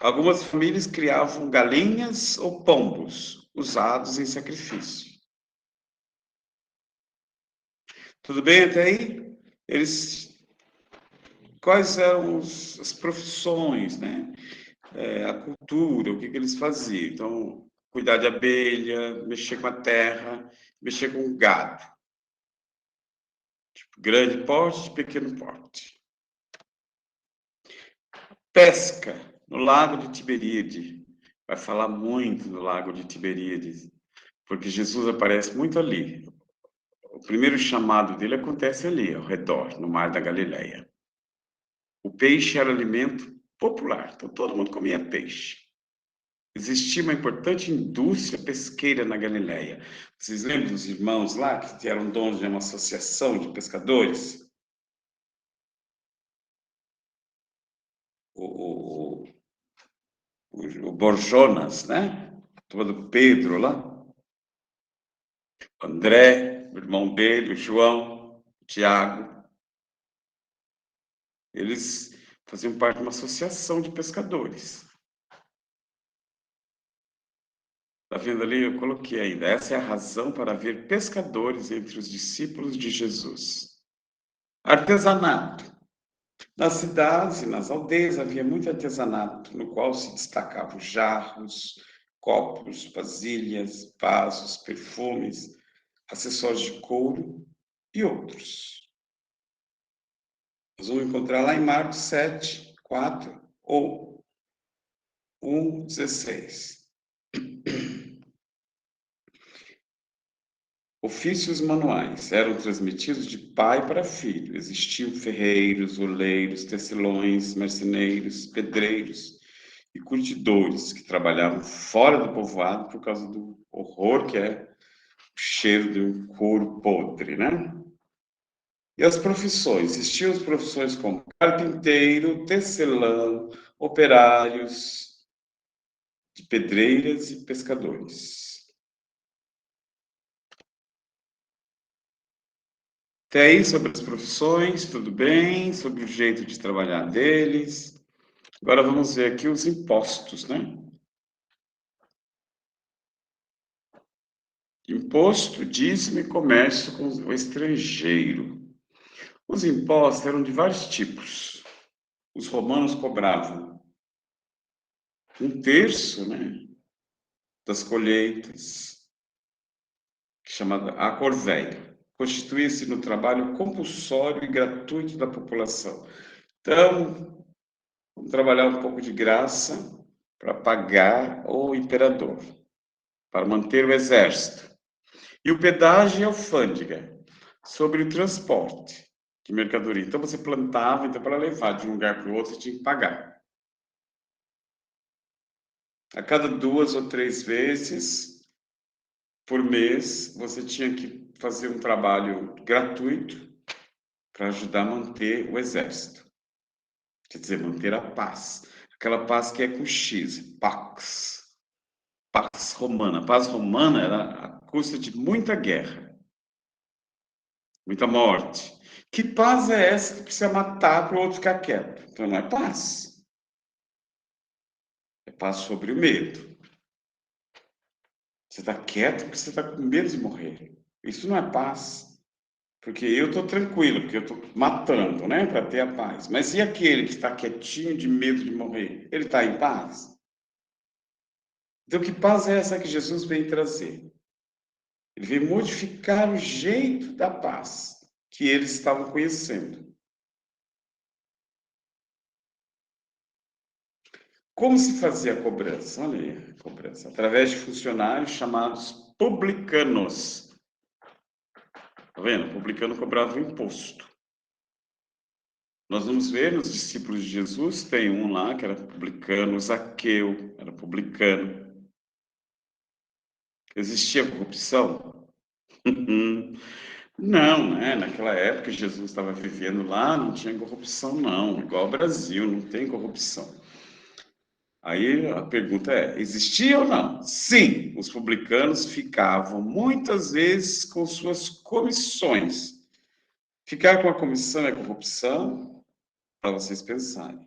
Algumas famílias criavam galinhas ou pombos, usados em sacrifício. Tudo bem até aí? Quais eram as profissões, né? A cultura, o que eles faziam? Então, cuidar de abelha, mexer com a terra, mexer com o gado. Tipo, grande porte, pequeno porte. Pesca no Lago de Tiberíade. Vai falar muito do Lago de Tiberíades, porque Jesus aparece muito ali. O primeiro chamado dele acontece ali, ao redor, no Mar da Galileia. O peixe era alimento popular, então todo mundo comia peixe. Existia uma importante indústria pesqueira na Galileia. Vocês lembram dos irmãos lá, que eram donos de uma associação de pescadores? O Borjonas, né? Turma do Pedro lá. O André, o irmão dele, o João, o Tiago. Eles faziam parte de uma associação de pescadores. Está vendo ali? Eu coloquei ainda. Essa é a razão para haver pescadores entre os discípulos de Jesus. Artesanato. Nas cidades e nas aldeias havia muito artesanato, no qual se destacavam jarros, copos, vasilhas, vasos, perfumes, acessórios de couro e outros. Nós vamos encontrar lá em Marcos 7, 4 ou 1, 16. Ofícios manuais eram transmitidos de pai para filho. Existiam ferreiros, oleiros, tecelões, marceneiros, pedreiros e curtidores que trabalhavam fora do povoado por causa do horror que é o cheiro de um couro podre, né? E as profissões? Existiam as profissões como carpinteiro, tecelão, operários de pedreiras e pescadores. Até aí sobre as profissões, tudo bem, sobre o jeito de trabalhar deles. Agora vamos ver aqui os impostos, né? Imposto, dízimo e comércio com o estrangeiro. Os impostos eram de vários tipos. Os romanos cobravam 1/3, né, das colheitas, chamada a corvéia. Constituía-se no trabalho compulsório e gratuito da população. Então, vamos trabalhar um pouco de graça para pagar o imperador, para manter o exército. E o pedágio e a alfândega, sobre o transporte de mercadoria. Então, você plantava, então, para levar de um lugar para o outro, você tinha que pagar. A cada 2 ou 3 vezes por mês, você tinha que fazer um trabalho gratuito para ajudar a manter o exército. Quer dizer, manter a paz. Aquela paz que é com X, pax. Pax romana. A paz romana era a custa de muita guerra, muita morte. Que paz é essa que precisa matar para o outro ficar quieto? Então não é paz. É paz sobre o medo. Você está quieto porque você está com medo de morrer. Isso não é paz. Porque eu estou tranquilo, porque eu estou matando, né, para ter a paz. Mas e aquele que está quietinho de medo de morrer? Ele está em paz? Então, que paz é essa que Jesus vem trazer? Ele veio modificar o jeito da paz que eles estavam conhecendo. Como se fazia a cobrança? Olha aí, a cobrança. Através de funcionários chamados publicanos. Tá vendo? O publicano cobrava o imposto. Nós vamos ver nos discípulos de Jesus, tem um lá que era publicano, Zaqueu era publicano. Existia corrupção? Não, né? Naquela época Jesus estava vivendo lá, não tinha corrupção, não. Igual ao Brasil, não tem corrupção. Aí a pergunta é: existia ou não? Sim, os publicanos ficavam muitas vezes com suas comissões. Ficar com a comissão é corrupção? Para vocês pensarem.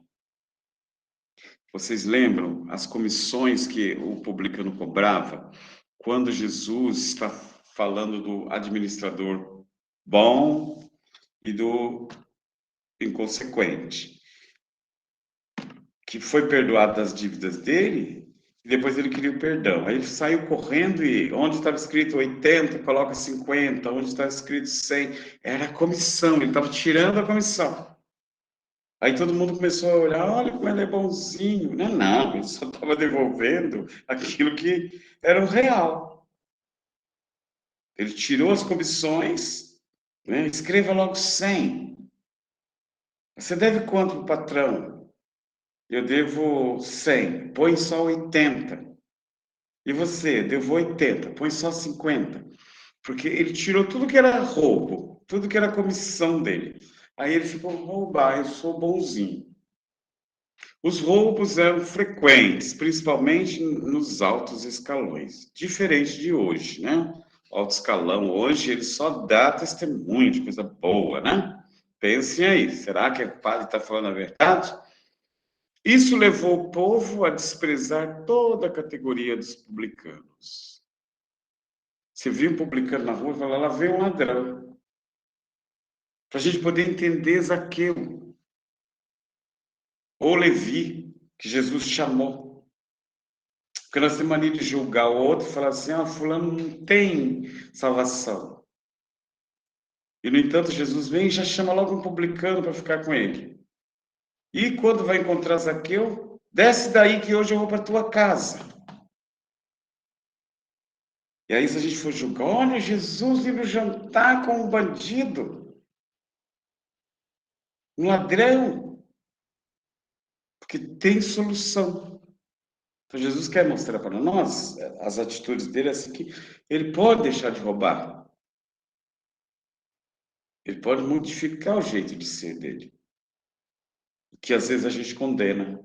Vocês lembram as comissões que o publicano cobrava quando Jesus está falando do administrador bom e do inconsequente, que foi perdoado das dívidas dele e depois ele queria o perdão. Aí ele saiu correndo e onde estava escrito 80, coloca 50, onde estava escrito 100, era a comissão, ele estava tirando a comissão. Aí todo mundo começou a olhar, olha como ele é bonzinho. Não, ele só estava devolvendo aquilo que era o real. Ele tirou as comissões, né? Escreva logo 100. Você deve quanto para o patrão? Eu devo 100, põe só 80. E você, devo 80, põe só 50. Porque ele tirou tudo que era roubo, tudo que era comissão dele. Aí ele ficou, roubar, eu sou bonzinho. Os roubos eram frequentes, principalmente nos altos escalões, diferente de hoje, né? O alto escalão hoje ele só dá testemunho de coisa boa, né? Pensem aí, será que o padre está falando a verdade? Isso levou o povo a desprezar toda a categoria dos publicanos. Você viu um publicano na rua e fala, lá veio um ladrão. Para a gente poder entender Zaqueu, ou Levi, que Jesus chamou. Porque nós temos mania de julgar o outro e falar assim, fulano não tem salvação. E, no entanto, Jesus vem e já chama logo um publicano para ficar com ele. E quando vai encontrar Zaqueu, desce daí que hoje eu vou para tua casa. E aí, se a gente for julgar, olha, Jesus indo jantar com um bandido, um ladrão, porque tem solução. Então, Jesus quer mostrar para nós as atitudes dele, assim que ele pode deixar de roubar. Ele pode modificar o jeito de ser dele, que às vezes a gente condena.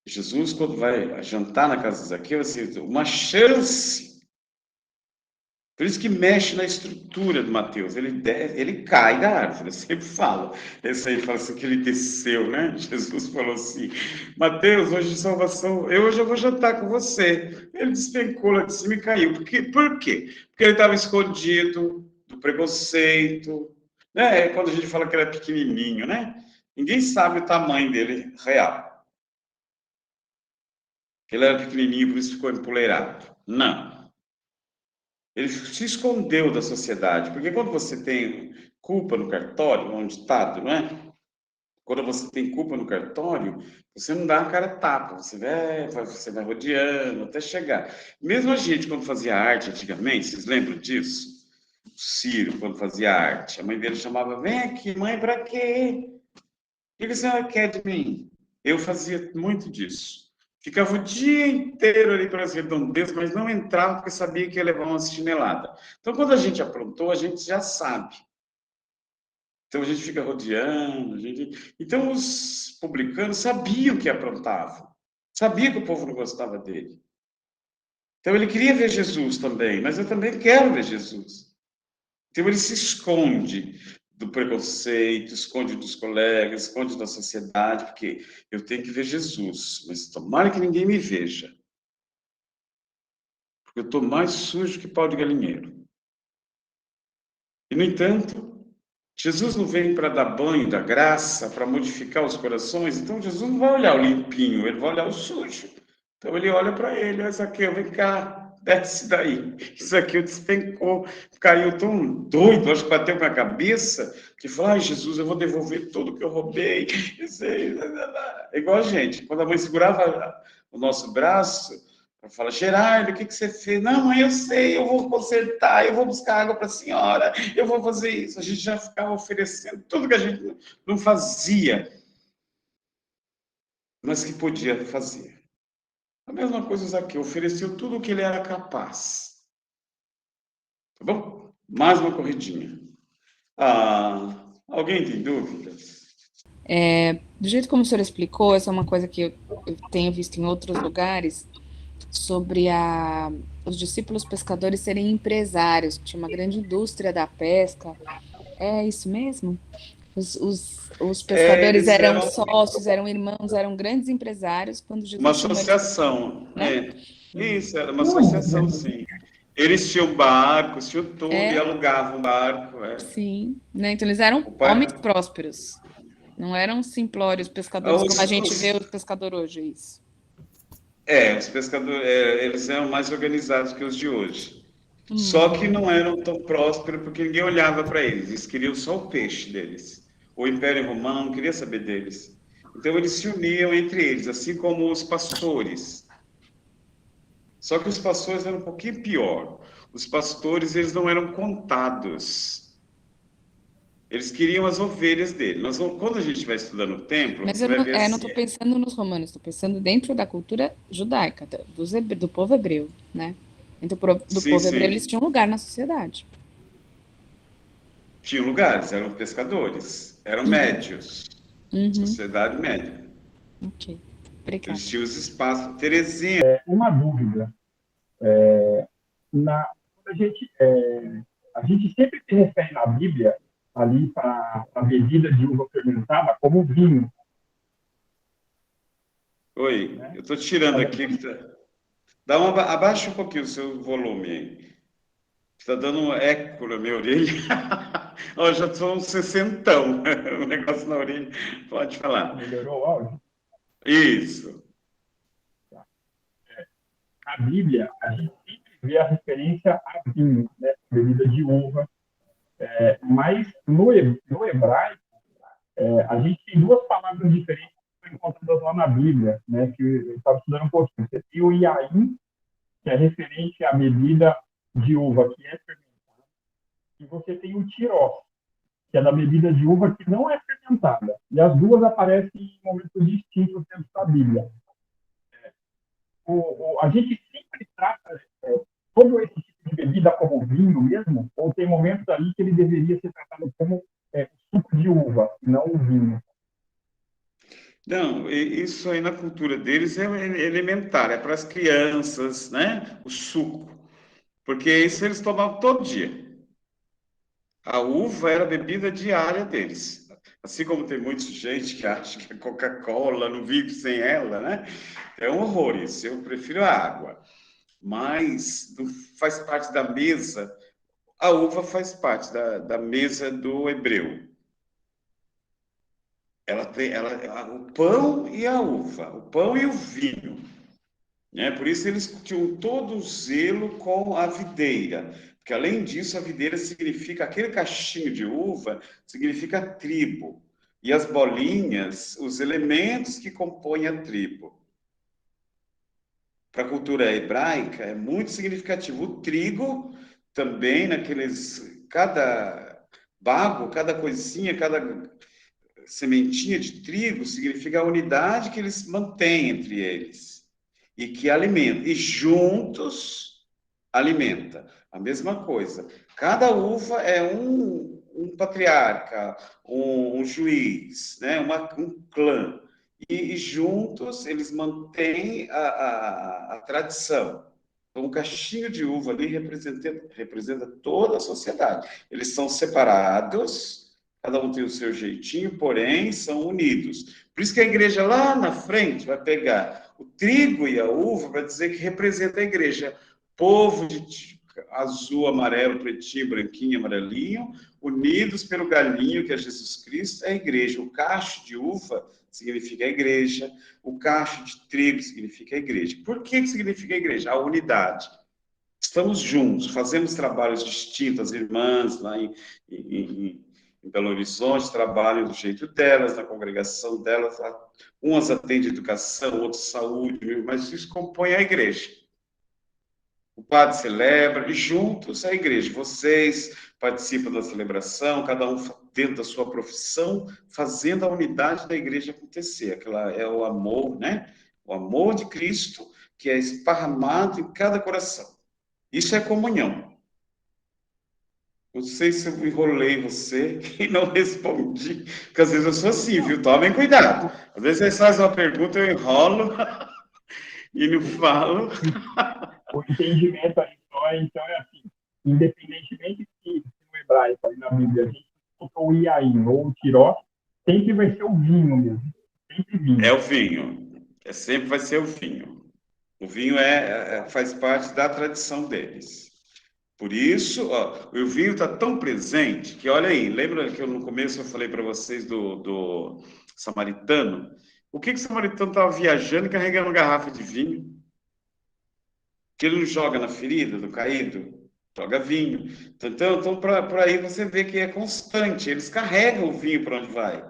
Jesus, quando vai jantar na casa de Zaqueu, assim, uma chance. Por isso que mexe na estrutura de Mateus. Ele cai da árvore, eu sempre falo. Esse aí fala assim que ele desceu, né? Jesus falou assim, Mateus, hoje de salvação, hoje eu vou jantar com você. Ele despencou lá de cima e caiu. Por quê? Porque ele estava escondido do preconceito, né? Quando a gente fala que ele é pequenininho, né? Ninguém sabe o tamanho dele real. Ele era pequenininho, por isso ficou empoleirado. Não. Ele se escondeu da sociedade, porque quando você tem culpa no cartório, um ditado, não é? Quando você tem culpa no cartório, você não dá a cara a tapa, você vai rodeando até chegar. Mesmo a gente, quando fazia arte antigamente, vocês lembram disso? O Ciro, quando fazia arte, a mãe dele chamava, vem aqui, mãe, para quê? O que a senhora quer de mim? Eu fazia muito disso. Ficava o dia inteiro ali pelas redondezas, mas não entrava porque sabia que ia levar uma chinelada. Então, quando a gente aprontou, a gente já sabe. Então, a gente fica rodeando. Então, os publicanos sabiam que aprontavam. Sabiam que o povo não gostava dele. Então, ele queria ver Jesus também, mas eu também quero ver Jesus. Então, ele se esconde do preconceito, esconde dos colegas, esconde da sociedade, porque eu tenho que ver Jesus, mas tomara que ninguém me veja. Porque eu estou mais sujo que pau de galinheiro. E, no entanto, Jesus não vem para dar banho da graça, para modificar os corações, então Jesus não vai olhar o limpinho, ele vai olhar o sujo. Então ele olha para ele, olha, Zaqueu, vem cá, desce daí. Isso aqui despencou, caiu tão doido, acho que bateu com a cabeça, que falou, ai Jesus, eu vou devolver tudo que eu roubei. É igual a gente, quando a mãe segurava o nosso braço, ela fala, Gerardo, o que você fez? Não, mãe, eu sei, eu vou consertar, eu vou buscar água para a senhora, eu vou fazer isso. A gente já ficava oferecendo tudo que a gente não fazia, mas que podia fazer. A mesma coisa o Zaqueu, ofereceu tudo o que ele era capaz. Tá bom? Mais uma corridinha. Alguém tem dúvidas? Do jeito como o senhor explicou, essa é uma coisa que eu tenho visto em outros lugares, sobre os discípulos pescadores serem empresários, que tinha uma grande indústria da pesca. É isso mesmo? Os pescadores Eles eram eram sócios, eram irmãos, eram grandes empresários quando uma Jesus chamou eles, associação, né? Isso, era uma associação, sim. Eles tinham barcos, tinham tudo, e É, alugavam barco, sim, né? Então eles eram O homens pai... prósperos, não eram simplórios pescadores como a gente vê os pescadores hoje, isso. Os pescadores, eles eram mais organizados que os de hoje. Só que Uhum. não eram tão prósperos porque ninguém olhava para eles. Eles queriam só o peixe deles. O Império Romano não queria saber deles. Então eles se uniam entre eles, assim como os pastores. Só que os pastores eram um pouquinho pior. Os pastores, eles não eram contados. Eles queriam as ovelhas dele. Quando a gente vai estudando o templo, Mas você eu vai ver não assim. estou pensando nos romanos, estou pensando dentro da cultura judaica, do povo hebreu, né? Dentro do Sim, povo hebreu, eles sim. tinham lugar na sociedade. Tinham lugares, eram pescadores, eram médios, Uhum. sociedade média. Ok, obrigada. Eles tinham os espaços. Terezinha, Uma dúvida. Quando a gente sempre se refere na Bíblia ali para a bebida de uva fermentada como vinho. oi, Né? eu estou tirando aqui. Abaixa um pouquinho o seu volume aí. Está dando um eco na minha orelha. Eu já sou um sessentão. O negócio na orelha. Pode falar. Melhorou o áudio? Isso. A Bíblia, a gente sempre vê a referência a vinho, né? Bebida de uva. Mas no hebraico, a gente tem duas palavras diferentes que foram encontradas lá na Bíblia, né? Que eu estava estudando um pouquinho. Você tem o Yain, que é referente à bebida de uva que é fermentada, e você tem o Tiró, que é da bebida de uva que não é fermentada. E as duas aparecem em momentos distintos dentro da Bíblia. A gente sempre trata todo esse tipo de bebida como vinho mesmo, ou tem momentos ali que ele deveria ser tratado como suco de uva, não o vinho? Não, isso aí na cultura deles é elementar, é para as crianças, né? O suco. Porque isso eles tomavam todo dia. A uva era a bebida diária deles. Assim como tem muita gente que acha que a Coca-Cola não vive sem ela, né? É um horror isso. Eu prefiro a água. Mas faz parte da mesa. A uva faz parte da mesa do hebreu. Ela tem o pão e a uva, o pão e o vinho. Né? Por isso eles tinham todo o zelo com a videira. Porque, além disso, a videira significa, aquele cachinho de uva, significa tribo. E as bolinhas, os elementos que compõem a tribo. Para a cultura hebraica, é muito significativo. O trigo, também, cada bago, cada coisinha, cada sementinha de trigo, significa a unidade que eles mantêm entre eles. E que alimenta. E juntos alimenta. A mesma coisa. Cada uva é um patriarca, um juiz, né? Um clã. E juntos eles mantêm a tradição. Então, o cachinho de uva ali representa toda a sociedade. Eles são separados, cada um tem o seu jeitinho, porém são unidos. Por isso que a igreja lá na frente vai pegar o trigo e a uva para dizer que representa a igreja. Povo de azul, amarelo, pretinho, branquinho, amarelinho, unidos pelo galinho, que é Jesus Cristo, é a igreja. O cacho de uva significa a igreja, o cacho de trigo significa a igreja. Por que significa a igreja? A unidade. Estamos juntos, fazemos trabalhos distintos, as irmãs lá em Belo Horizonte trabalham do jeito delas, na congregação delas, umas atendem educação, outras saúde, mas isso compõe a igreja. O padre celebra, e juntos a igreja. Vocês participam da celebração, cada um dentro da sua profissão, fazendo a unidade da igreja acontecer. Aquela é o amor, né? O amor de Cristo que é esparramado em cada coração. Isso é comunhão. Não sei se eu enrolei você e não respondi, porque às vezes eu sou assim, viu? Tomem cuidado. Às vezes vocês fazem uma pergunta, eu enrolo e não falo. O entendimento aí só, então, é assim, independentemente se no hebraico, aí na Bíblia, a gente escutou o iaim ou o tiró, sempre vai ser o vinho mesmo. Sempre vinho. É o vinho. Sempre vai ser o vinho. O vinho faz parte da tradição deles. Por isso, ó, o vinho está tão presente que, olha aí, lembra que no começo eu falei para vocês do samaritano? O que o samaritano estava viajando e carregando garrafa de vinho? Que ele não joga na ferida do caído? Joga vinho. Então por aí você vê que é constante. Eles carregam o vinho para onde vai.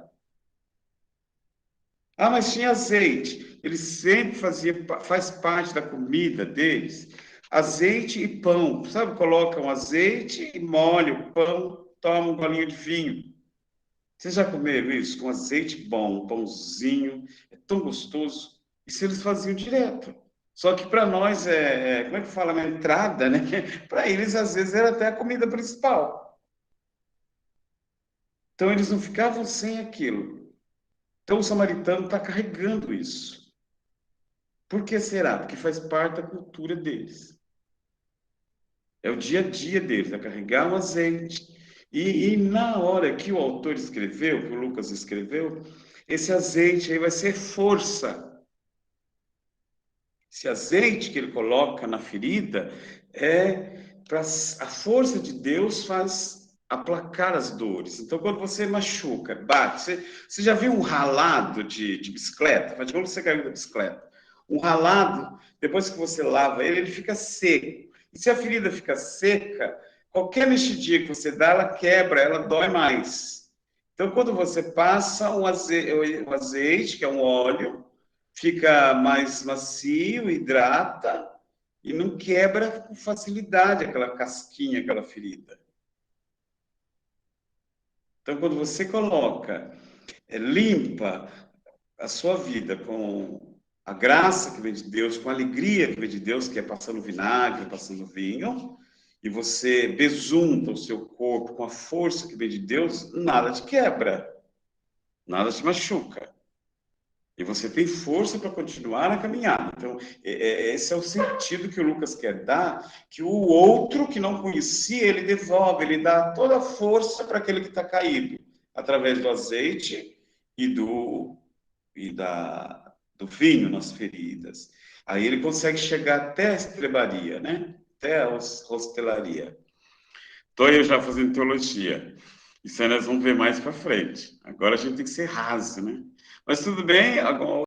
Ah, mas tinha azeite. Eles sempre faz parte da comida deles. Azeite e pão. Sabe, colocam azeite e molham o pão, tomam um golinho de vinho. Vocês já comeram isso? Com azeite bom, um pãozinho. É tão gostoso. Isso eles faziam direto. Só que para nós como é que fala? Uma entrada, né? Para eles, às vezes, era até a comida principal. Então, eles não ficavam sem aquilo. Então, o samaritano está carregando isso. Por que será? Porque faz parte da cultura deles. É o dia a dia deles, é carregar o azeite. E na hora que o autor escreveu, que o Lucas escreveu, esse azeite aí vai ser força. Esse azeite que ele coloca na ferida a força de Deus faz aplacar as dores. Então, quando você machuca, bate, você já viu um ralado de bicicleta? Faz de conta que você caiu da bicicleta. Um ralado, depois que você lava ele fica seco. E se a ferida fica seca, qualquer mexidinha que você dá, ela quebra, ela dói mais. Então, quando você passa o azeite, que é um óleo, fica mais macio, hidrata e não quebra com facilidade aquela casquinha, aquela ferida. Então, quando você coloca, limpa a sua vida com a graça que vem de Deus, com a alegria que vem de Deus, que é passando vinagre, passando vinho, e você besunta o seu corpo com a força que vem de Deus, nada te quebra, nada te machuca. E você tem força para continuar na caminhada. Então, esse é o sentido que o Lucas quer dar, que o outro que não conhecia, ele devolve, ele dá toda a força para aquele que está caído, através do azeite e do vinho nas feridas. Aí ele consegue chegar até a estrebaria, né? Até a hostelaria. Estou eu já fazendo teologia. Isso aí nós vamos ver mais para frente. Agora a gente tem que ser raso, né? Mas tudo bem, agora